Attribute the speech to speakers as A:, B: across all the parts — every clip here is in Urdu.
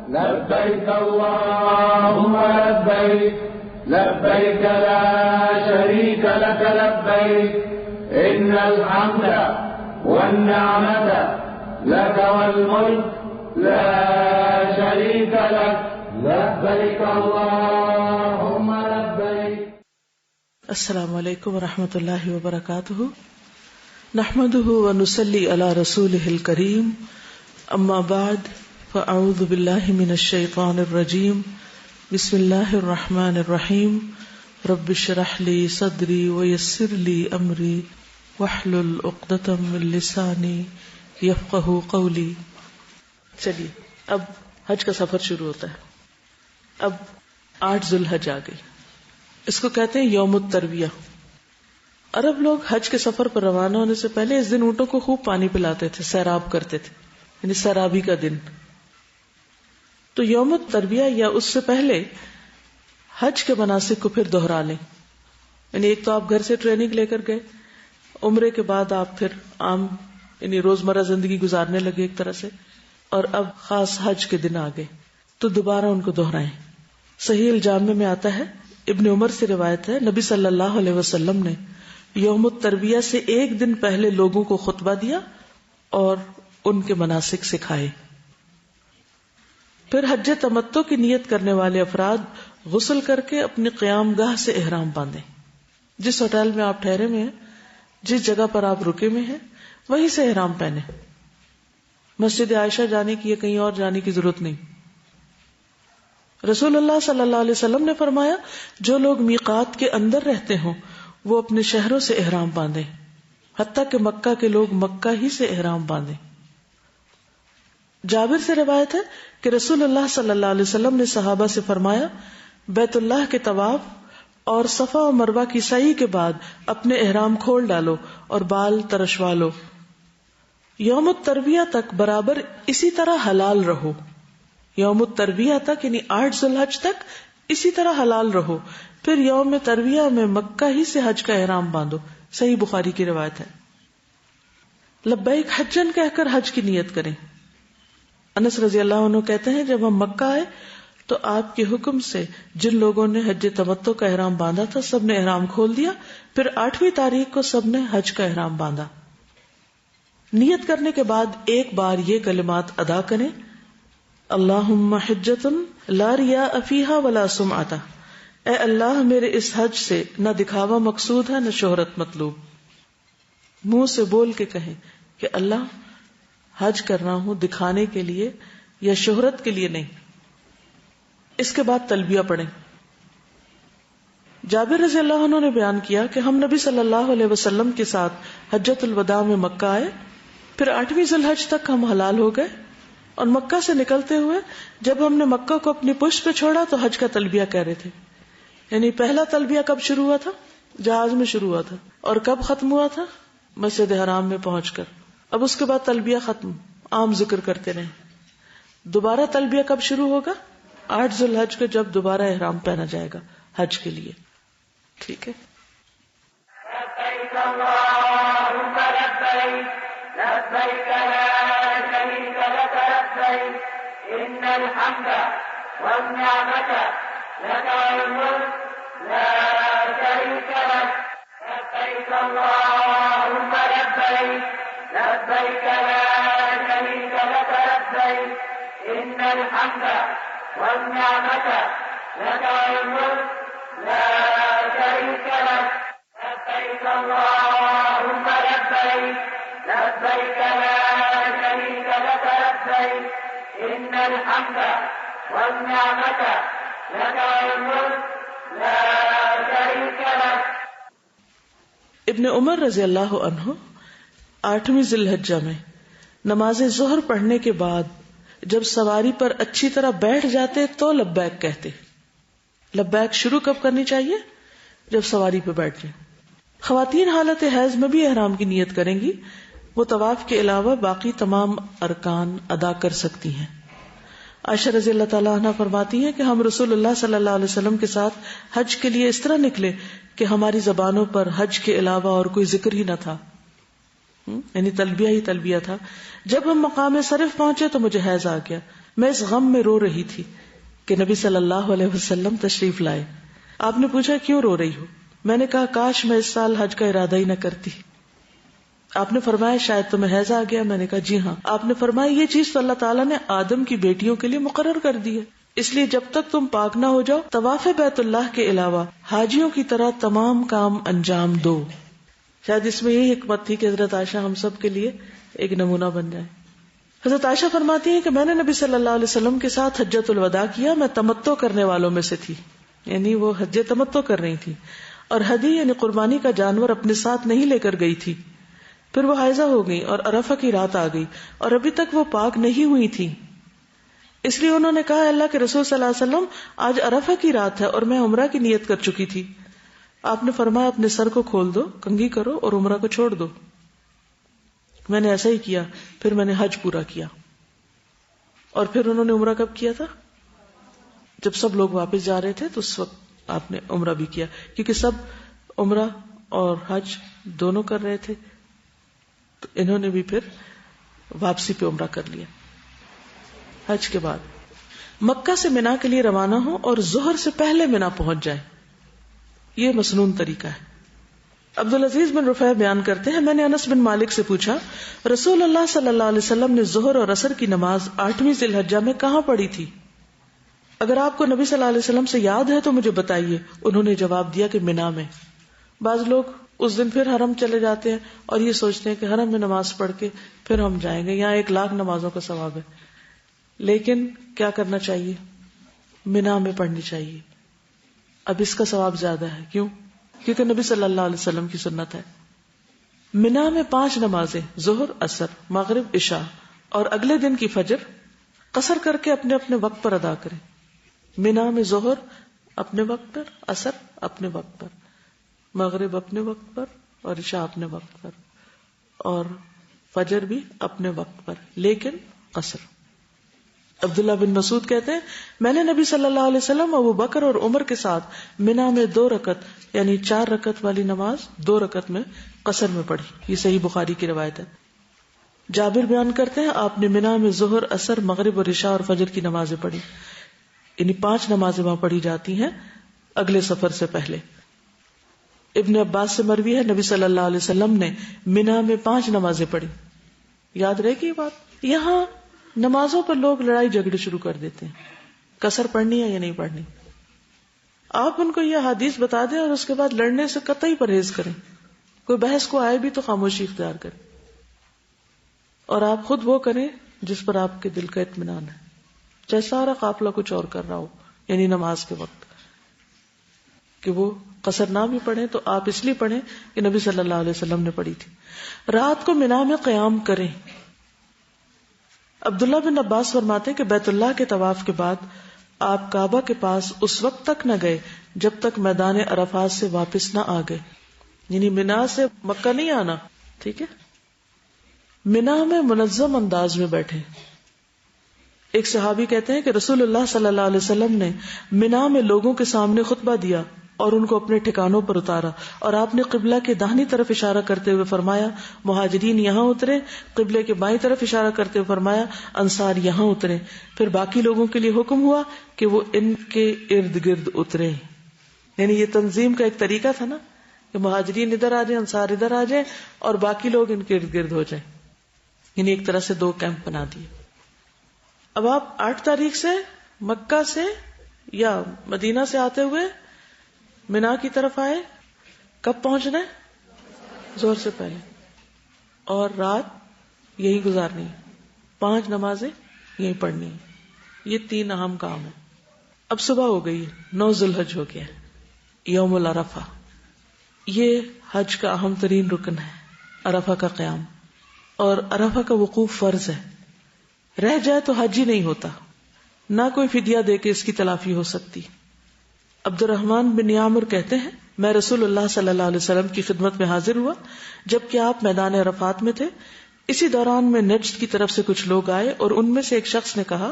A: لبيك اللهم لبيك لبيك لا شريك لك لبيك إن الحمد والنعمة لك والملك لا شريك لك لبيك اللهم لبيك.
B: السلام علیکم ورحمۃ اللہ وبرکاتہ. نحمده ونصلي على رسوله الكريم. اما بعد فاعوذ باللہ من الشیطان الرجیم. بسم اللہ الرحمن الرحیم. رب اشرح لي صدری ويسر لي امری واحلل عقدۃ من لسانی یفقہوا قولی. چلیے اب حج کا سفر شروع ہوتا ہے. اب 8 ذوالحج آ گئی. اس کو کہتے ہیں یوم الترویہ. عرب لوگ حج کے سفر پر روانہ ہونے سے پہلے اس دن اونٹوں کو خوب پانی پلاتے تھے، سیراب کرتے تھے، یعنی سیرابی کا دن. تو یوم الترویہ یا اس سے پہلے حج کے مناسک کو پھر دوہرا لیں. یعنی ایک تو آپ گھر سے ٹریننگ لے کر گئے، عمرے کے بعد آپ پھر عام یعنی روزمرہ زندگی گزارنے لگے ایک طرح سے، اور اب خاص حج کے دن آ گئے تو دوبارہ ان کو دوہرائیں. صحیح الجامع میں آتا ہے، ابن عمر سے روایت ہے، نبی صلی اللہ علیہ وسلم نے یوم الترویہ سے ایک دن پہلے لوگوں کو خطبہ دیا اور ان کے مناسک سکھائے. پھر حج تمتع کی نیت کرنے والے افراد غسل کر کے اپنی قیام گاہ سے احرام باندھیں. جس ہوٹل میں آپ ٹھہرے ہوئے ہیں، جس جگہ پر آپ رکے ہوئے ہیں، وہیں سے احرام پہنے. مسجد عائشہ جانے کی یا کہیں اور جانے کی ضرورت نہیں. رسول اللہ صلی اللہ علیہ وسلم نے فرمایا، جو لوگ میقات کے اندر رہتے ہوں وہ اپنے شہروں سے احرام باندھیں، حتیٰ کہ مکہ کے لوگ مکہ ہی سے احرام باندھیں. جابر سے روایت ہے کہ رسول اللہ صلی اللہ علیہ وسلم نے صحابہ سے فرمایا، بیت اللہ کے طواف اور صفا و مروہ کی سعی کے بعد اپنے احرام کھول ڈالو اور بال ترشوا لو. یوم الترویہ تک برابر اسی طرح حلال رہو. یوم الترویہ تک یعنی 8 ذوالحج تک اسی طرح حلال رہو. پھر یوم ترویہ میں مکہ ہی سے حج کا احرام باندھو. صحیح بخاری کی روایت ہے. لبیک حجن کہہ کر حج کی نیت کریں. انس رضی اللہ عنہ کہتے ہیں، جب ہم مکہ آئے تو آپ کے حکم سے جن لوگوں نے حج تمتع کا احرام باندھا تھا سب نے احرام کھول دیا. پھر 8ویں تاریخ کو سب نے حج کا احرام باندھا. نیت کرنے کے بعد ایک بار یہ کلمات ادا کریں، اللہم حجۃ لا ریاء فیہا ولا سمعۃ. اے اللہ میرے اس حج سے نہ دکھاوا مقصود ہے نہ شہرت مطلوب. منہ سے بول کے کہیں کہ اللہ حج کر رہا ہوں دکھانے کے لیے یا شہرت کے لیے نہیں. اس کے بعد تلبیہ پڑھیں. جابر رضی اللہ عنہ نے بیان کیا کہ ہم نبی صلی اللہ علیہ وسلم کے ساتھ حجۃ الوداع میں مکہ آئے. پھر 8ویں ذوالحج تک ہم حلال ہو گئے اور مکہ سے نکلتے ہوئے جب ہم نے مکہ کو اپنی پشت پہ چھوڑا تو حج کا تلبیہ کہہ رہے تھے. یعنی پہلا تلبیہ کب شروع ہوا تھا؟ جہاز میں شروع ہوا تھا. اور کب ختم ہوا تھا؟ مسجد حرام میں پہنچ کر. اب اس کے بعد تلبیہ ختم، عام ذکر کرتے رہے. دوبارہ تلبیہ کب شروع ہوگا؟ 8 ذوالحج کو جب دوبارہ احرام پہنا جائے گا حج کے لیے. ٹھیک ہے.
A: لبيك لا شريك لك لبيك إن الحمد والنعمة لك والملك لا شريك لك لبيك اللهم لبيك لبيك لا شريك لك لبيك إن الحمد والنعمة لك والملك لا شريك لك لبيك اللهم لبيك لبيك لا شريك لك لبيك إن الحمد والنعمة لك والملك لا شريك لك.
B: ابن عمر رضی اللہ عنہ 8ویں ذوالحجہ میں نماز ظہر پڑھنے کے بعد جب سواری پر اچھی طرح بیٹھ جاتے تو لبیک کہتے. لبیک شروع کب کرنی چاہیے؟ جب سواری پہ بیٹھ جائیں. خواتین حالت حیض میں بھی احرام کی نیت کریں گی. وہ طواف کے علاوہ باقی تمام ارکان ادا کر سکتی ہیں. عائشہ رضی اللہ تعالیٰ عنہ فرماتی ہیں کہ ہم رسول اللہ صلی اللہ علیہ وسلم کے ساتھ حج کے لیے اس طرح نکلے کہ ہماری زبانوں پر حج کے علاوہ اور کوئی ذکر ہی نہ تھا، یعنی تلبیہ ہی تلبیہ تھا. جب ہم مقام صرف پہنچے تو مجھے حیض آ گیا. میں اس غم میں رو رہی تھی کہ نبی صلی اللہ علیہ وسلم تشریف لائے. آپ نے پوچھا کیوں رو رہی ہو؟ میں نے کہا کاش میں اس سال حج کا ارادہ ہی نہ کرتی. آپ نے فرمایا شاید تمہیں حیض آ گیا. میں نے کہا جی ہاں. آپ نے فرمایا یہ چیز تو اللہ تعالیٰ نے آدم کی بیٹیوں کے لیے مقرر کر دی ہے، اس لیے جب تک تم پاک نہ ہو جاؤ طواف بیت اللہ کے علاوہ حاجیوں کی طرح تمام کام انجام دو. شاید اس میں یہی حکمت تھی کہ حضرت عائشہ ہم سب کے لیے ایک نمونہ بن جائے. حضرت عائشہ فرماتی ہیں کہ میں نے نبی صلی اللہ علیہ وسلم کے ساتھ حجۃ الوداع کیا. میں تمتع کرنے والوں میں سے تھی، یعنی وہ حج تمتع کر رہی تھی، اور ہدی یعنی قربانی کا جانور اپنے ساتھ نہیں لے کر گئی تھی. پھر وہ حائضہ ہو گئی اور عرفہ کی رات آ گئی اور ابھی تک وہ پاک نہیں ہوئی تھی. اس لیے انہوں نے کہا اللہ کے رسول صلی اللہ علیہ وسلم آج عرفہ کی رات ہے اور میں عمرہ کی نیت کر چکی تھی. آپ نے فرمایا اپنے سر کو کھول دو، کنگھی کرو اور عمرہ کو چھوڑ دو. میں نے ایسا ہی کیا. پھر میں نے حج پورا کیا. اور پھر انہوں نے عمرہ کب کیا تھا؟ جب سب لوگ واپس جا رہے تھے تو اس وقت آپ نے عمرہ بھی کیا، کیونکہ سب عمرہ اور حج دونوں کر رہے تھے، تو انہوں نے بھی پھر واپسی پہ عمرہ کر لیا. حج کے بعد مکہ سے منا کے لیے روانہ ہوں اور ظہر سے پہلے منا پہنچ جائیں، یہ مسنون طریقہ ہے. عبدالعزیز بن رفیع بیان کرتے ہیں میں نے انس بن مالک سے پوچھا رسول اللہ صلی اللہ علیہ وسلم نے ظہر اور عصر کی نماز 8ویں ذی الحجہ میں کہاں پڑھی تھی؟ اگر آپ کو نبی صلی اللہ علیہ وسلم سے یاد ہے تو مجھے بتائیے. انہوں نے جواب دیا کہ منا میں. بعض لوگ اس دن پھر حرم چلے جاتے ہیں اور یہ سوچتے ہیں کہ حرم میں نماز پڑھ کے پھر ہم جائیں گے، یہاں 1,00,000 نمازوں کا ثواب ہے. لیکن کیا کرنا چاہیے؟ منا میں پڑھنی چاہیے. اب اس کا ثواب زیادہ ہے. کیوں؟ کیونکہ نبی صلی اللہ علیہ وسلم کی سنت ہے. منا میں 5 نمازیں ظہر، عصر، مغرب، عشاء اور اگلے دن کی فجر قصر کر کے اپنے اپنے وقت پر ادا کریں. منا میں ظہر اپنے وقت پر، عصر اپنے وقت پر، مغرب اپنے وقت پر اور عشاء اپنے وقت پر، اور فجر بھی اپنے وقت پر، لیکن قصر. عبداللہ بن مسعود کہتے ہیں میں نے نبی صلی اللہ علیہ وسلم ابو بکر اور عمر کے ساتھ منا میں 2 رکعت یعنی 4 رکعت والی نماز 2 رکعت میں قصر میں پڑھی. یہ صحیح بخاری کی روایت ہے. جابر بیان کرتے ہیں آپ نے منا میں ظہر، عصر، مغرب اور عشاء اور فجر کی نمازیں پڑھی، یعنی 5 نمازیں وہاں پڑھی جاتی ہیں اگلے سفر سے پہلے. ابن عباس سے مروی ہے نبی صلی اللہ علیہ وسلم نے منا میں 5 نمازیں پڑھی. یاد رہے گی یہ بات. یہاں نمازوں پر لوگ لڑائی جھگڑے شروع کر دیتے ہیں، قصر پڑھنی ہے یا نہیں پڑھنی. آپ ان کو یہ حدیث بتا دیں اور اس کے بعد لڑنے سے قطعی پرہیز کریں. کوئی بحث کو آئے بھی تو خاموشی اختیار کریں، اور آپ خود وہ کریں جس پر آپ کے دل کا اطمینان ہے، چاہے سارا قافلہ کچھ اور کر رہا ہو. یعنی نماز کے وقت کہ وہ قصر نہ بھی پڑھیں تو آپ اس لیے پڑھیں کہ نبی صلی اللہ علیہ وسلم نے پڑھی تھی. رات کو منا میں قیام کریں. عبداللہ بن عباس فرماتے ہیں کہ بیت اللہ کے طواف کے بعد آپ کعبہ کے پاس اس وقت تک نہ گئے جب تک میدان عرفات سے واپس نہ آ گئے. یعنی منا سے مکہ نہیں آنا. ٹھیک ہے. منا میں منظم انداز میں بیٹھے. ایک صحابی کہتے ہیں کہ رسول اللہ صلی اللہ علیہ وسلم نے منا میں لوگوں کے سامنے خطبہ دیا اور ان کو اپنے ٹھکانوں پر اتارا، اور آپ نے قبلہ کے داہنی طرف اشارہ کرتے ہوئے فرمایا مہاجرین یہاں اترے، قبلے کے بائیں طرف اشارہ کرتے ہوئے فرمایا انصار یہاں اترے. پھر باقی لوگوں کے لیے حکم ہوا کہ وہ ان کے ارد گرد اترے. یعنی یہ تنظیم کا ایک طریقہ تھا نا کہ مہاجرین ادھر آ جائیں، انصار ادھر آ جائیں اور باقی لوگ ان کے ارد گرد ہو جائیں. یعنی ایک طرح سے 2 کیمپ بنا دیے. اب آپ 8 تاریخ سے مکہ سے یا مدینہ سے آتے ہوئے منا کی طرف آئے. کب پہنچنا ہے؟ ظہر سے پہلے. اور رات یہی گزارنی ہے. 5 نمازیں یہی پڑھنی ہے. یہ 3 اہم کام ہیں. اب صبح ہو گئی، 9 ذی الحج ہو گیا، یوم العرفہ. یہ حج کا اہم ترین رکن ہے، عرفہ کا قیام. اور عرفہ کا وقوف فرض ہے. رہ جائے تو حج ہی نہیں ہوتا، نہ کوئی فدیہ دے کے اس کی تلافی ہو سکتی. عبد الرحمن بن یامر کہتے ہیں میں رسول اللہ صلی اللہ علیہ وسلم کی خدمت میں حاضر ہوا جبکہ آپ میدان عرفات میں تھے. اسی دوران میں نجد کی طرف سے کچھ لوگ آئے اور ان میں سے ایک شخص نے کہا،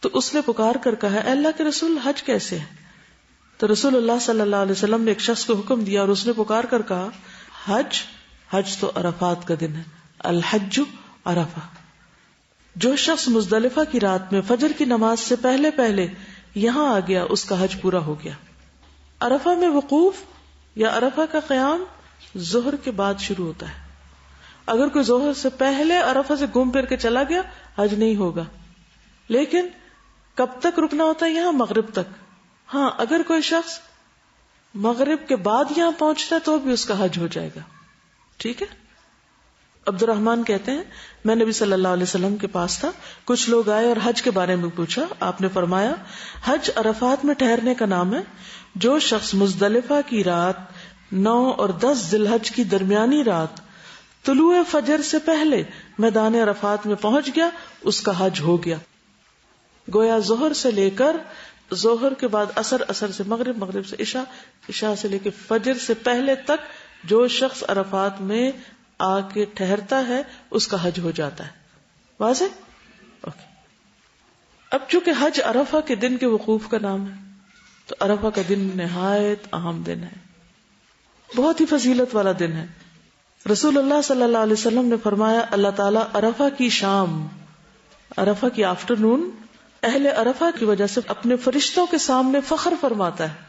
B: تو اس نے پکار کر کہا اے اللہ کے رسول حج کیسے ہے؟ تو رسول اللہ صلی اللہ علیہ وسلم نے ایک شخص کو حکم دیا اور اس نے پکار کر کہا حج تو عرفات کا دن ہے، الحج عرفہ. جو شخص مزدلفہ کی رات میں فجر کی نماز سے پہلے پہلے یہاں آ گیا اس کا حج پورا ہو گیا. عرفہ میں وقوف یا عرفہ کا قیام ظہر کے بعد شروع ہوتا ہے. اگر کوئی ظہر سے پہلے عرفہ سے گھوم پھر کے چلا گیا حج نہیں ہوگا. لیکن کب تک رکنا ہوتا ہے یہاں؟ مغرب تک. ہاں اگر کوئی شخص مغرب کے بعد یہاں پہنچتا ہے تو بھی اس کا حج ہو جائے گا. ٹھیک ہے. عبد الرحمن کہتے ہیں میں نبی صلی اللہ علیہ وسلم کے پاس تھا, کچھ لوگ آئے اور حج کے بارے میں پوچھا. آپ نے فرمایا حج عرفات میں ٹھہرنے کا نام ہے. جو شخص مزدلفہ کی رات 9 اور 10 ذی الحج کی درمیانی رات طلوع فجر سے پہلے میدان عرفات میں پہنچ گیا اس کا حج ہو گیا. گویا ظہر سے لے کر ظہر کے بعد عصر, عصر سے مغرب, مغرب سے عشاء, عشاء سے لے کے فجر سے پہلے تک جو شخص عرفات میں آ کے ٹھہرتا ہے اس کا حج ہو جاتا ہے. واضح؟ اوکے. اب چونکہ حج عرفہ کے دن کے وقوف کا نام ہے تو عرفہ کا دن نہایت اہم دن ہے, بہت ہی فضیلت والا دن ہے. رسول اللہ صلی اللہ علیہ وسلم نے فرمایا اللہ تعالیٰ عرفہ کی شام, عرفہ کی آفٹرنون اہل عرفہ کی وجہ سے اپنے فرشتوں کے سامنے فخر فرماتا ہے.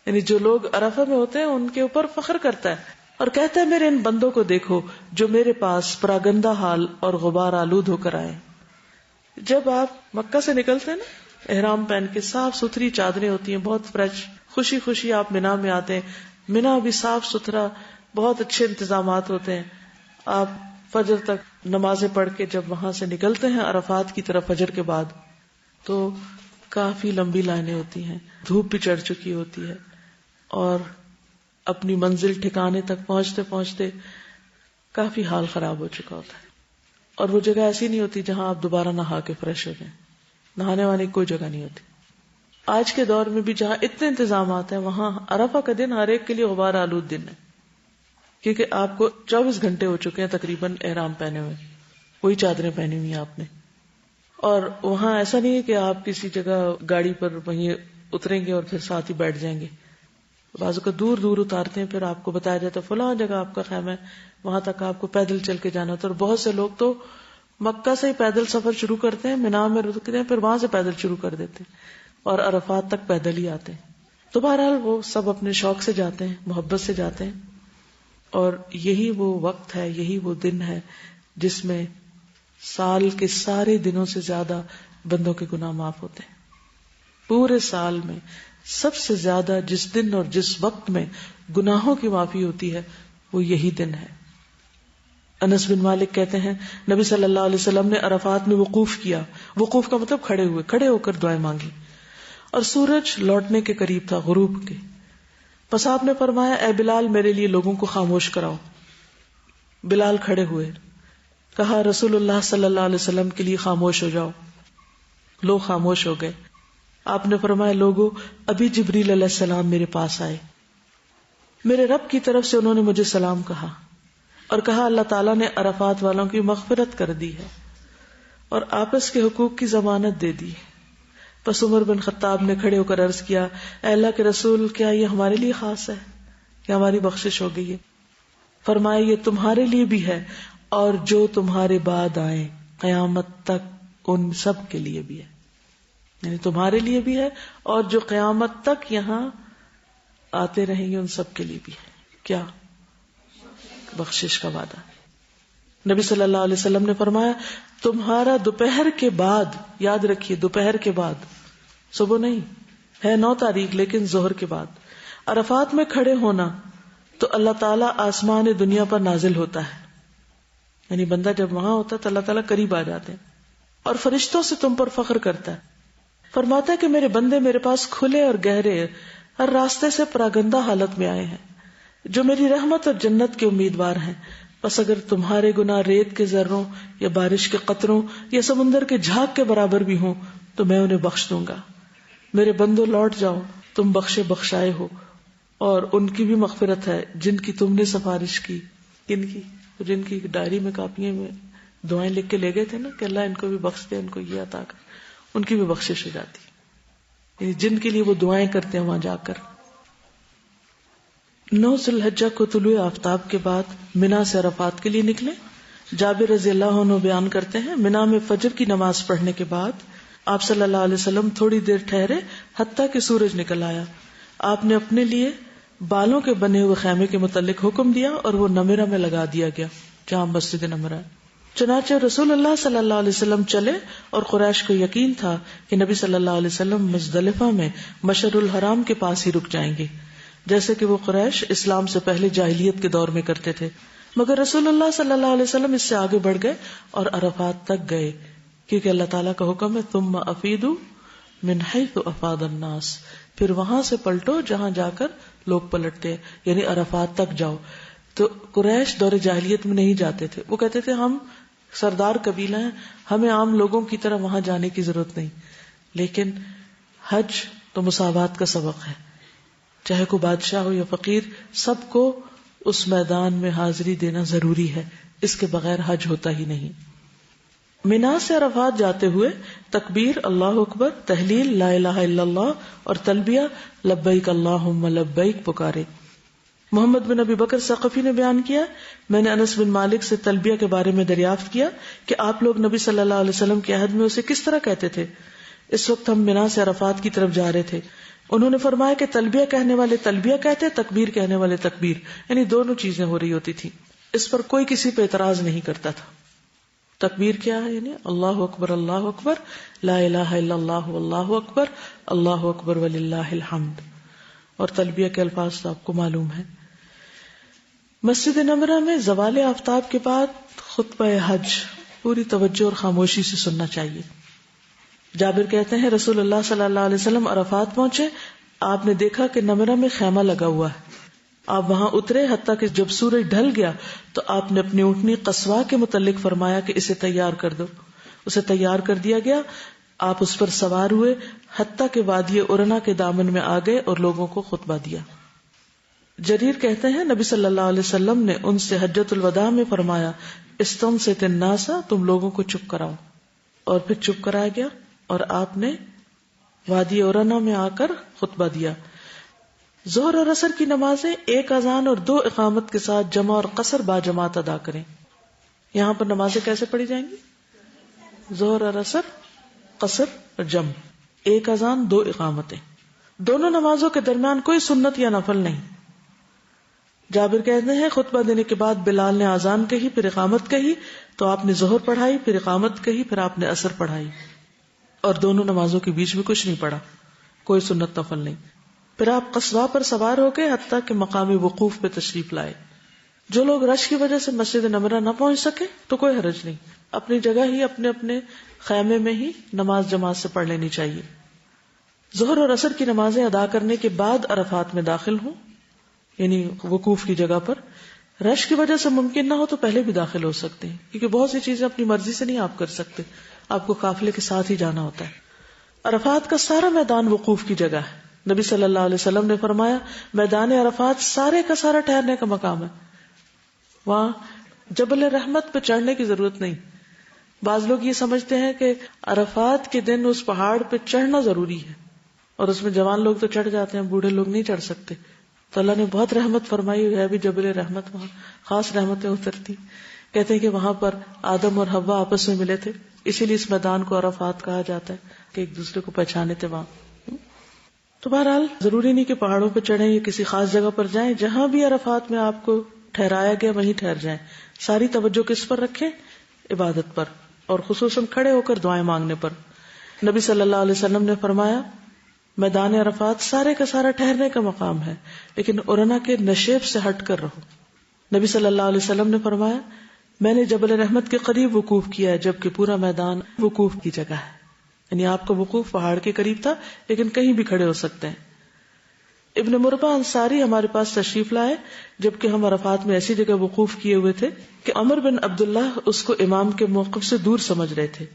B: یعنی جو لوگ عرفہ میں ہوتے ہیں ان کے اوپر فخر کرتا ہے اور کہتا ہے میرے ان بندوں کو دیکھو جو میرے پاس پراگندہ حال اور غبار آلود ہو کر آئے. جب آپ مکہ سے نکلتے ہیں نا احرام پہن کے, صاف ستھری چادریں ہوتی ہیں, بہت فریش, خوشی خوشی آپ مینا میں آتے ہیں. مینا بھی صاف ستھرا, بہت اچھے انتظامات ہوتے ہیں. آپ فجر تک نمازیں پڑھ کے جب وہاں سے نکلتے ہیں عرفات کی طرف فجر کے بعد تو کافی لمبی لائنیں ہوتی ہیں, دھوپ بھی چڑھ چکی ہوتی ہے اور اپنی منزل ٹھکانے تک پہنچتے پہنچتے کافی حال خراب ہو چکا ہوتا ہے. اور وہ جگہ ایسی نہیں ہوتی جہاں آپ دوبارہ نہا کے فریش ہو جائیں, نہانے والی کوئی جگہ نہیں ہوتی. آج کے دور میں بھی جہاں اتنے انتظامات ہیں وہاں عرفہ کا دن ہر ایک کے لیے غبار آلود دن ہے, کیونکہ آپ کو 24 گھنٹے ہو چکے ہیں تقریباً احرام پہنے ہوئے, وہی چادریں پہنی ہوئی ہیں آپ نے. اور وہاں ایسا نہیں ہے کہ آپ کسی جگہ گاڑی پر وہیں اتریں گے اور پھر ساتھ ہی بیٹھ جائیں گے. بازو کا دور دور اتارتے ہیں, پھر آپ کو بتایا جاتا ہے فلاں جگہ آپ کا خیمہ ہے, وہاں تک آپ کو پیدل چل کے جانا ہوتا ہے. اور بہت سے لوگ تو مکہ سے ہی پیدل سفر شروع کرتے ہیں, مینا میں رکتے ہیں, پھر وہاں سے پیدل شروع کر دیتے ہیں اور عرفات تک پیدل ہی آتے ہیں. تو بہرحال وہ سب اپنے شوق سے جاتے ہیں, محبت سے جاتے ہیں. اور یہی وہ وقت ہے, یہی وہ دن ہے جس میں سال کے سارے دنوں سے زیادہ بندوں کے گناہ معاف ہوتے ہیں. پورے سال میں سب سے زیادہ جس دن اور جس وقت میں گناہوں کی معافی ہوتی ہے وہ یہی دن ہے. انس بن مالک کہتے ہیں نبی صلی اللہ علیہ وسلم نے عرفات میں وقوف کیا. وقوف کا مطلب کھڑے ہوئے, کھڑے ہو کر دعائیں مانگی, اور سورج لوٹنے کے قریب تھا, غروب کے. پس آپ نے فرمایا اے بلال میرے لیے لوگوں کو خاموش کراؤ. بلال کھڑے ہوئے, کہا رسول اللہ صلی اللہ علیہ وسلم کے لیے خاموش ہو جاؤ. لوگ خاموش ہو گئے. آپ نے فرمایا لوگوں ابھی جبریل علیہ السلام میرے پاس آئے, میرے رب کی طرف سے انہوں نے مجھے سلام کہا اور کہا اللہ تعالیٰ نے عرفات والوں کی مغفرت کر دی ہے اور آپس کے حقوق کی ضمانت دے دی. پس عمر بن خطاب نے کھڑے ہو کر عرض کیا اے اللہ کے رسول کیا یہ ہمارے لیے خاص ہے کہ ہماری بخشش ہو گئی ہے؟ فرمایا یہ تمہارے لیے بھی ہے اور جو تمہارے بعد آئیں قیامت تک ان سب کے لیے بھی ہے. یعنی تمہارے لیے بھی ہے اور جو قیامت تک یہاں آتے رہیں گے ان سب کے لیے بھی ہے. کیا؟ بخشش کا وعدہ. نبی صلی اللہ علیہ وسلم نے فرمایا تمہارا دوپہر کے بعد, یاد رکھیے دوپہر کے بعد, صبح نہیں ہے 9 تاریخ لیکن ظہر کے بعد عرفات میں کھڑے ہونا تو اللہ تعالیٰ آسمان دنیا پر نازل ہوتا ہے. یعنی بندہ جب وہاں ہوتا ہے تو اللہ تعالیٰ قریب آ جاتے ہیں اور فرشتوں سے تم پر فخر کرتا ہے. فرماتا ہے کہ میرے بندے میرے پاس کھلے اور گہرے ہر راستے سے پراگندہ حالت میں آئے ہیں جو میری رحمت اور جنت کے امیدوار ہیں. بس اگر تمہارے گناہ ریت کے ذروں یا بارش کے قطروں یا سمندر کے جھاگ کے برابر بھی ہوں تو میں انہیں بخش دوں گا. میرے بندو لوٹ جاؤ, تم بخشے بخشائے ہو, اور ان کی بھی مغفرت ہے جن کی تم نے سفارش کی. کن کی؟ جن کی ڈائری میں کاپیوں میں دعائیں لکھ کے لے گئے تھے نا کہ اللہ ان کو بھی بخش دے, ان کو یہ عطا کر, ان کی بھی بخشش ہو جاتی. یعنی جن کے لیے وہ دعائیں کرتے ہیں وہاں جا کر. 9 ذی الحجہ کو طلوع آفتاب کے بعد منا سے عرفات کے لیے نکلے. جابر رضی اللہ عنہ بیان کرتے ہیں منا میں فجر کی نماز پڑھنے کے بعد آپ صلی اللہ علیہ وسلم تھوڑی دیر ٹھہرے حتیٰ کہ سورج نکل آیا. آپ نے اپنے لیے بالوں کے بنے ہوئے خیمے کے متعلق حکم دیا اور وہ نمرہ میں لگا دیا گیا جہاں مسجد نمرہ ہے. چنانچہ رسول اللہ صلی اللہ علیہ وسلم چلے اور قریش کو یقین تھا کہ نبی صلی اللہ علیہ وسلم مزدلفہ میں مشعر الحرام کے پاس ہی رک جائیں گے، جیسے کہ وہ قریش اسلام سے پہلے جاہلیت کے دور میں کرتے تھے. مگر رسول اللہ صلی اللہ علیہ وسلم اس سے آگے بڑھ گئے اور عرفات تک گئے، کیونکہ اللہ تعالیٰ کا حکم ہے ثم افیدوا من حیث افاض الناس، پھر وہاں سے پلٹو جہاں جا کر لوگ پلٹتے ہیں، یعنی عرفات تک جاؤ. تو قریش دور جاہلیت میں نہیں جاتے تھے، وہ کہتے تھے ہم سردار قبیلہ ہیں، ہمیں عام لوگوں کی طرح وہاں جانے کی ضرورت نہیں. لیکن حج تو مساوات کا سبق ہے، چاہے کوئی بادشاہ ہو یا فقیر، سب کو اس میدان میں حاضری دینا ضروری ہے، اس کے بغیر حج ہوتا ہی نہیں. منا سے عرفات جاتے ہوئے تکبیر اللہ اکبر، تحلیل لا الہ الا اللہ اور تلبیہ لبیک اللہم لبیک پکارے. محمد بن ابی بکر ثقفی نے بیان کیا، میں نے انس بن مالک سے تلبیہ کے بارے میں دریافت کیا کہ آپ لوگ نبی صلی اللہ علیہ وسلم کے عہد میں اسے کس طرح کہتے تھے. اس وقت ہم منا سے عرفات کی طرف جا رہے تھے. انہوں نے فرمایا کہ تلبیہ کہنے والے تلبیہ کہتے، تکبیر کہنے والے تکبیر، یعنی دونوں چیزیں ہو رہی ہوتی تھی. اس پر کوئی کسی پہ اعتراض نہیں کرتا تھا. تکبیر کیا ہے؟ یعنی اللہ اکبر لا الہ الا اللہ واللہ اکبر وللہ الحمد. اور تلبیہ کے الفاظ تو آپ کو معلوم ہے. مسجد نمرہ میں زوال آفتاب کے بعد خطبہ حج پوری توجہ اور خاموشی سے سننا چاہیے. جابر کہتے ہیں رسول اللہ صلی اللہ علیہ وسلم عرفات پہنچے، آپ نے دیکھا کہ نمرہ میں خیمہ لگا ہوا ہے. آپ وہاں اترے حتیٰ کہ جب سورج ڈھل گیا تو آپ نے اپنی اونٹنی قصواء کے متعلق فرمایا کہ اسے تیار کر دو. اسے تیار کر دیا گیا. آپ اس پر سوار ہوئے حتیٰ کہ وادی ارنا کے دامن میں آ گئے اور لوگوں کو خطبہ دیا. جریر کہتے ہیں نبی صلی اللہ علیہ وسلم نے ان سے حجۃ الوداع میں فرمایا استنصت الناس، تم لوگوں کو چپ کراؤ. اور پھر چپ کرایا گیا اور آپ نے وادی ارنا میں آ کر خطبہ دیا. ظہر اور عصر کی نمازیں ایک اذان اور 2 اقامت کے ساتھ جمع اور قصر با جماعت ادا کریں. یہاں پر نمازیں کیسے پڑھی جائیں گی؟ ظہر اور عصر، قصر اور جمع، ایک اذان 2 اقامتیں. دونوں نمازوں کے درمیان کوئی سنت یا نفل نہیں. جابر کہتے ہیں خطبہ دینے کے بعد بلال نے اذان کہی، پھر اقامت کہی، تو آپ نے ظہر پڑھائی، پھر اقامت کہی، پھر آپ نے عصر پڑھائی، اور دونوں نمازوں کے بیچ میں کچھ نہیں پڑھا، کوئی سنت نفل نہیں. پھر آپ قصواء پر سوار ہو گئے حتیٰ کہ مقام وقوف پہ تشریف لائے. جو لوگ رش کی وجہ سے مسجد نمرہ نہ پہنچ سکے تو کوئی حرج نہیں، اپنی جگہ ہی اپنے اپنے خیمے میں ہی نماز جماعت سے پڑھ لینی چاہیے. ظہر اور عصر کی نمازیں ادا کرنے کے بعد عرفات میں داخل ہوں، یعنی وقوف کی جگہ پر. رش کی وجہ سے ممکن نہ ہو تو پہلے بھی داخل ہو سکتے ہیں، کیونکہ بہت سی چیزیں اپنی مرضی سے نہیں آپ کر سکتے، آپ کو قافلے کے ساتھ ہی جانا ہوتا ہے. عرفات کا سارا میدان وقوف کی جگہ ہے. نبی صلی اللہ علیہ وسلم نے فرمایا میدان عرفات سارے کا سارا ٹھہرنے کا مقام ہے. وہاں جبل رحمت پہ چڑھنے کی ضرورت نہیں. بعض لوگ یہ سمجھتے ہیں کہ عرفات کے دن اس پہاڑ پہ چڑھنا ضروری ہے، اور اس میں جوان لوگ تو چڑھ جاتے ہیں، بوڑھے لوگ نہیں چڑھ سکتے. تو اللہ نے بہت رحمت فرمائی ہے بھی جبل رحمت، وہاں خاص رحمتیں اترتی. کہتے ہیں کہ وہاں پر آدم اور حوا آپس میں ملے تھے، اسی لیے اس میدان کو عرفات کہا جاتا ہے کہ ایک دوسرے کو پہچانے تھے وہاں. تو بہرحال ضروری نہیں کہ پہاڑوں پہ چڑھیں یا کسی خاص جگہ پر جائیں، جہاں بھی عرفات میں آپ کو ٹھہرایا گیا وہیں ٹھہر جائیں. ساری توجہ کس پر رکھیں؟ عبادت پر، اور خصوصاً کھڑے ہو کر دعائیں مانگنے پر. نبی صلی اللہ علیہ وسلم نے فرمایا میدان عرفات سارے کا سارا ٹھہرنے کا مقام ہے، لیکن ارنا کے نشیب سے ہٹ کر رہو. نبی صلی اللہ علیہ وسلم نے فرمایا میں نے جبل رحمت کے قریب وقوف کیا ہے جبکہ پورا میدان وقوف کی جگہ ہے. یعنی آپ کا وقوف پہاڑ کے قریب تھا لیکن کہیں بھی کھڑے ہو سکتے ہیں. ابن مربع انصاری ہمارے پاس تشریف لائے جبکہ ہم عرفات میں ایسی جگہ وقوف کیے ہوئے تھے کہ عمر بن عبداللہ اس کو امام کے موقف سے دور سمجھ رہے تھے.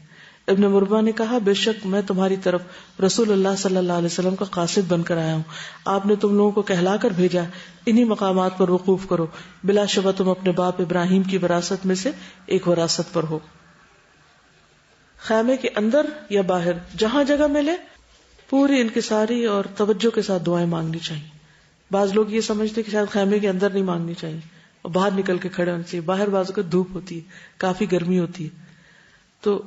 B: ابن مربع نے کہا بے شک میں تمہاری طرف رسول اللہ صلی اللہ علیہ وسلم کا قاصد بن کر آیا ہوں، آپ نے تم لوگوں کو کہلا کر بھیجا انہی مقامات پر وقوف کرو، بلا شبہ تم اپنے باپ ابراہیم کی وراثت میں سے ایک وراثت پر ہو. خیمے کے اندر یا باہر جہاں جگہ ملے پوری انکساری اور توجہ کے ساتھ دعائیں مانگنی چاہیے. بعض لوگ یہ سمجھتے کہ شاید خیمے کے اندر نہیں مانگنی چاہیے، اور باہر نکل کے کھڑے ہونا چاہیے. باہر بازو کا دھوپ ہوتی ہے, کافی گرمی ہوتی ہے, تو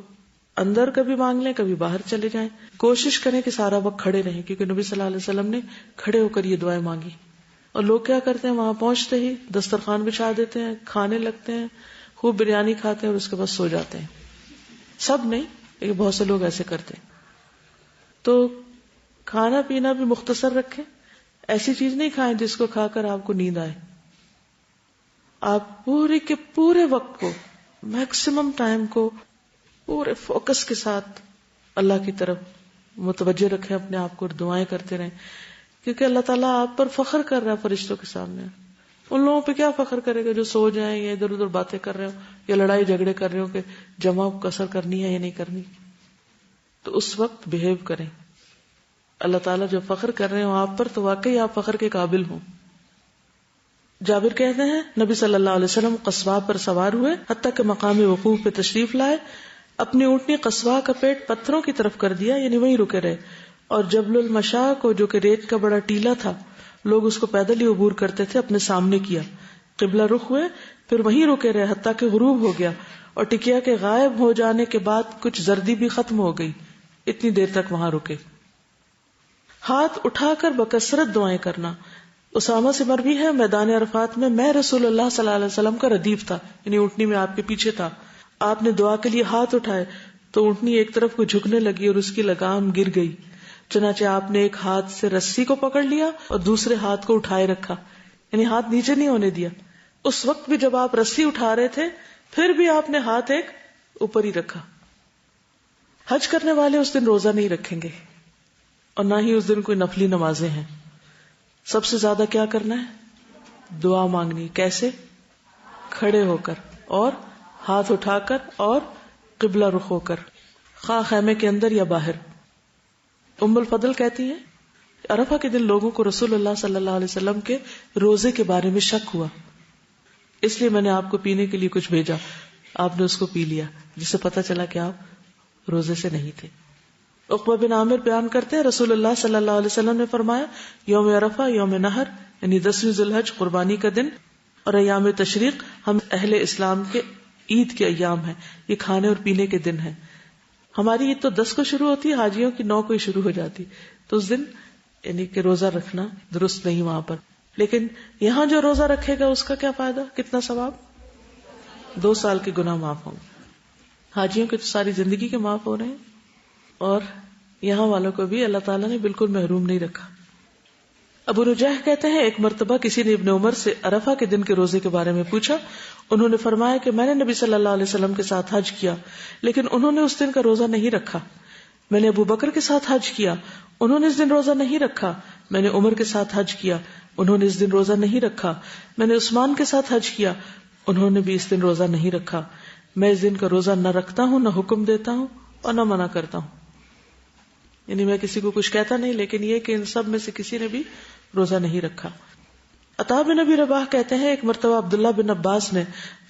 B: اندر کبھی مانگ لیں, کبھی باہر چلے جائیں. کوشش کریں کہ سارا وقت کھڑے رہیں, کیونکہ نبی صلی اللہ علیہ وسلم نے کھڑے ہو کر یہ دعائیں مانگی. اور لوگ کیا کرتے ہیں, وہاں پہنچتے ہی دسترخوان بچھا دیتے ہیں, کھانے لگتے ہیں, خوب بریانی کھاتے ہیں اور اس کے بعد سو جاتے ہیں. سب نہیں, لیکن بہت سے لوگ ایسے کرتے ہیں. تو کھانا پینا بھی مختصر رکھیں. ایسی چیز نہیں کھائیں جس کو کھا کر آپ کو نیند آئے. آپ پورے کے پورے وقت کو, میکسیمم ٹائم کو پورے فوکس کے ساتھ اللہ کی طرف متوجہ رکھیں اپنے آپ کو, اور دعائیں کرتے رہیں, کیونکہ اللہ تعالیٰ آپ پر فخر کر رہا ہے فرشتوں کے سامنے. ان لوگوں پہ کیا فخر کرے گا جو سو جائیں یا ادھر ادھر باتیں کر رہے ہو یا لڑائی جھگڑے کر رہے ہو کہ جمع کسر کرنی ہے یا نہیں کرنی. تو اس وقت بہیو کریں. اللہ تعالیٰ جو فخر کر رہے ہوں آپ پر, تو واقعی آپ فخر کے قابل ہوں. جابر کہتے ہیں نبی صلی اللہ علیہ وسلم قصواء پر سوار ہوئے حتیٰ کہ مقام وقوف پہ تشریف لائے. اپنی اونٹنی قصواء کا پیٹ پتھروں کی طرف کر دیا, یعنی وہیں رکے رہے. اور جبل المشاء کو, جو کہ ریت کا بڑا ٹیلا تھا, لوگ اس کو پیدل ہی عبور کرتے تھے, اپنے سامنے کیا. قبلہ رخ ہوئے, پھر وہیں رکے رہے حتیٰ کہ غروب ہو گیا. اور ٹکیا کے غائب ہو جانے کے بعد کچھ زردی بھی ختم ہو گئی, اتنی دیر تک وہاں رکے. ہاتھ اٹھا کر بکثرت دعائیں کرنا. اسامہ سے مروی ہے میدان عرفات میں رسول اللہ صلی اللہ علیہ وسلم کا ردیف تھا, یعنی اونٹنی میں آپ کے پیچھے تھا. آپ نے دعا کے لیے ہاتھ اٹھائے تو اونٹنی ایک طرف کو جھکنے لگی اور اس کی لگام گر گئی. چنانچہ آپ نے ایک ہاتھ سے رسی کو پکڑ لیا اور دوسرے ہاتھ کو اٹھائے رکھا, یعنی ہاتھ نیچے نہیں ہونے دیا. اس وقت بھی جب آپ رسی اٹھا رہے تھے پھر بھی آپ نے ہاتھ ایک اوپر ہی رکھا. حج کرنے والے اس دن روزہ نہیں رکھیں گے اور نہ ہی اس دن کوئی نفلی نمازیں ہیں. سب سے زیادہ کیا کرنا ہے؟ دعا مانگنی. کیسے؟ کھڑے ہو کر اور ہاتھ اٹھا کر اور قبلہ رخ ہو کر, خواہ خیمے کے اندر یا باہر. ام الفضل کہتی ہیں عرفہ کے دن لوگوں کو رسول اللہ صلی اللہ علیہ وسلم کے روزے کے بارے میں شک ہوا, اس لیے میں نے آپ کو پینے کے لیے کچھ بھیجا. آپ نے اس کو پی لیا, جس سے پتہ چلا کہ آپ روزے سے نہیں تھے. عقبہ بن عامر بیان کرتے ہیں رسول اللہ صلی اللہ علیہ وسلم نے فرمایا یوم عرفہ یوم نحر, یعنی 10ویں ذی الحج قربانی کا دن, اور ایام تشریق ہم اہل اسلام کے عید کے ایام ہیں, یہ کھانے اور پینے کے دن ہیں. ہماری عید تو 10 کو شروع ہوتی ہے, حاجیوں کی 9 کو ہی شروع ہو جاتی, تو اس دن یعنی کہ روزہ رکھنا درست نہیں وہاں پر. لیکن یہاں جو روزہ رکھے گا اس کا کیا فائدہ, کتنا ثواب؟ 2 سال کے گناہ معاف ہوں. حاجیوں کے تو ساری زندگی کے معاف ہو رہے ہیں, اور یہاں والوں کو بھی اللہ تعالیٰ نے بالکل محروم نہیں رکھا. ابو رجاح کہتے ہیں ایک مرتبہ کسی نے ابن عمر سے عرفہ کے دن کے روزے کے بارے میں پوچھا. انہوں نے فرمایا کہ میں نے نبی صلی اللہ علیہ وسلم کے ساتھ حج کیا, لیکن انہوں نے اس دن کا روزہ نہیں رکھا. میں نے ابو بکر کے ساتھ حج کیا, انہوں نے اس دن روزہ نہیں رکھا. میں نے عمر کے ساتھ حج کیا, انہوں نے اس دن روزہ نہیں رکھا. میں نے عثمان کے ساتھ حج کیا, انہوں نے بھی اس دن روزہ نہیں رکھا. میں اس دن کا روزہ نہ رکھتا ہوں, نہ حکم دیتا ہوں اور نہ منع کرتا ہوں. یعنی میں کسی کو کچھ کہتا نہیں, لیکن یہ کہ ان سب میں سے کسی نے بھی روزہ نہیں رکھا. عطا بن ابی رباح کہتے ہیں ایک مرتبہ عبداللہ بن عباس نے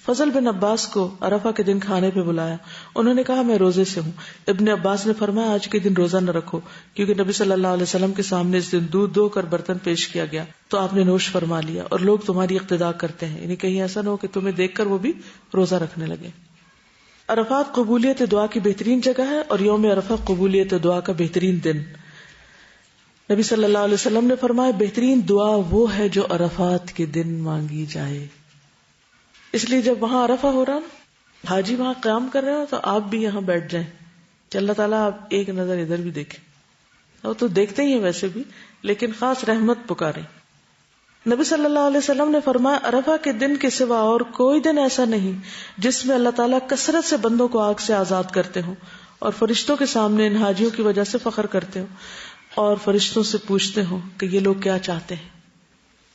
B: فضل بن عباس کو عرفہ کے دن کھانے پہ بلایا. انہوں نے کہا میں روزے سے ہوں. ابن عباس نے فرمایا آج کے دن روزہ نہ رکھو, کیونکہ نبی صلی اللہ علیہ وسلم کے سامنے اس دن دودھ دو کر برتن پیش کیا گیا تو آپ نے نوش فرما لیا, اور لوگ تمہاری اقتدا کرتے ہیں, یعنی کہیں ایسا نہ ہو کہ تمہیں دیکھ کر وہ بھی روزہ رکھنے لگے. عرفات قبولیت دعا کی بہترین جگہ ہے, اور یوم عرفہ قبولیت دعا کا بہترین دن. نبی صلی اللہ علیہ وسلم نے فرمایا بہترین دعا وہ ہے جو عرفات کے دن مانگی جائے. اس لیے جب وہاں عرفہ ہو رہا نا, حاجی وہاں قیام کر رہے ہو, تو آپ بھی یہاں بیٹھ جائیں کہ اللہ تعالیٰ آپ ایک نظر ادھر بھی دیکھیں. وہ تو دیکھتے ہی ہیں ویسے بھی, لیکن خاص رحمت پکاریں. نبی صلی اللہ علیہ وسلم نے فرمایا عرفہ کے دن کے سوا اور کوئی دن ایسا نہیں جس میں اللہ تعالیٰ کثرت سے بندوں کو آگ سے آزاد کرتے ہوں, اور فرشتوں کے سامنے ان حاجیوں کی وجہ سے فخر کرتے ہوں, اور فرشتوں سے پوچھتے ہوں کہ یہ لوگ کیا چاہتے ہیں.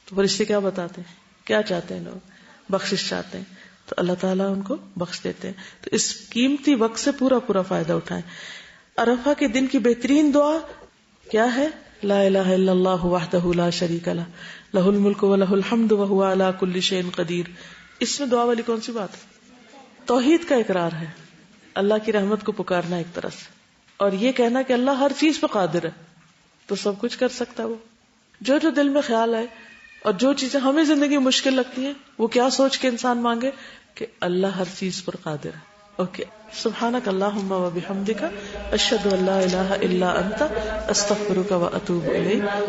B: تو فرشتے کیا بتاتے ہیں, کیا چاہتے ہیں لوگ؟ بخشش چاہتے ہیں, تو اللہ تعالیٰ ان کو بخش دیتے ہیں. تو اس قیمتی وقت سے پورا فائدہ اٹھائیں. عرفہ کے دن کی بہترین دعا کیا ہے؟ لا الہ الا اللہ وحدہ لا شریک لہ لہ الملک و لہ الحمد وہو علی کل شیء قدیر. اس میں دعا والی کون سی بات ہے؟ توحید کا اقرار ہے, اللہ کی رحمت کو پکارنا ایک طرح سے, اور یہ کہنا کہ اللہ ہر چیز پہ قادر ہے, تو سب کچھ کر سکتا. وہ جو دل میں خیال آئے اور جو چیزیں ہمیں زندگی مشکل لگتی ہیں وہ کیا سوچ کے انسان مانگے کہ اللہ ہر چیز پر قادر ہے. اوکے, سبحانک اللہم و بحمدک اشہد ان لا الہ الا انت استغفرک و اتوب الیک.